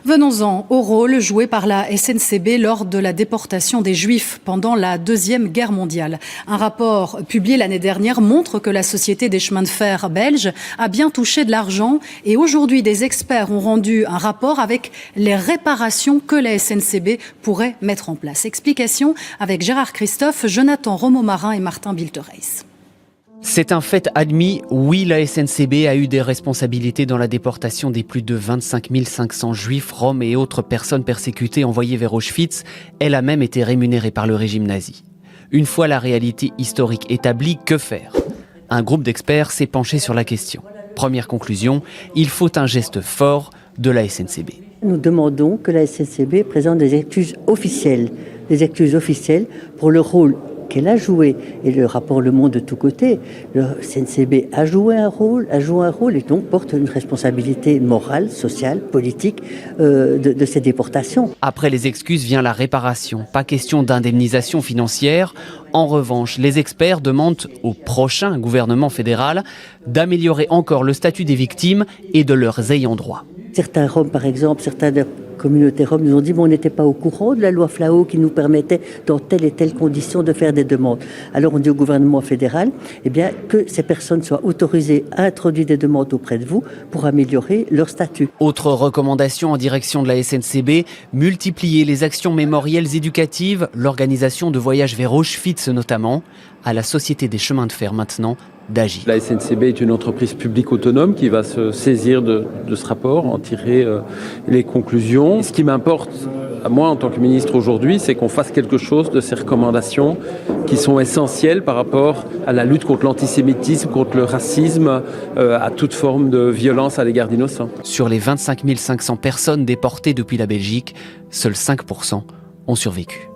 Venons-en au rôle joué par la SNCB lors de la déportation des Juifs pendant la Deuxième Guerre mondiale. Un rapport publié l'année dernière montre que la Société des chemins de fer belge a bien touché de l'argent et aujourd'hui des experts ont rendu un rapport avec les réparations que la SNCB pourrait mettre en place. Explication avec Gérard Christophe, Jonathan Romomarin et Martin Biltereis. C'est un fait admis, oui, la SNCB a eu des responsabilités dans la déportation des plus de 25 500 juifs, roms et autres personnes persécutées envoyées vers Auschwitz. Elle a même été rémunérée par le régime nazi. Une fois la réalité historique établie, que faire ? Un groupe d'experts s'est penché sur la question. Première conclusion, il faut un geste fort de la SNCB. Nous demandons que la SNCB présente des excuses officielles pour le rôle qu'elle a joué, et le rapport le montre de tous côtés. Le SNCB a joué un rôle et donc porte une responsabilité morale, sociale, politique de ces déportations. Après les excuses vient la réparation. Pas question d'indemnisation financière. En revanche, les experts demandent au prochain gouvernement fédéral d'améliorer encore le statut des victimes et de leurs ayants droit. Certains Roms, par exemple, certaines communautés roms nous ont dit on n'était pas au courant de la loi Flao qui nous permettait dans telle et telle condition de faire des demandes. Alors on dit au gouvernement fédéral que ces personnes soient autorisées à introduire des demandes auprès de vous pour améliorer leur statut. Autre recommandation en direction de la SNCB, multiplier les actions mémorielles éducatives, l'organisation de voyages vers Auschwitz notamment, à la Société des chemins de fer maintenant d'agir. La SNCB est une entreprise publique autonome qui va se saisir de ce rapport, en tirer les conclusions. Ce qui m'importe, à moi en tant que ministre aujourd'hui, c'est qu'on fasse quelque chose de ces recommandations qui sont essentielles par rapport à la lutte contre l'antisémitisme, contre le racisme, à toute forme de violence à l'égard d'innocents. Sur les 25 500 personnes déportées depuis la Belgique, seuls 5% ont survécu.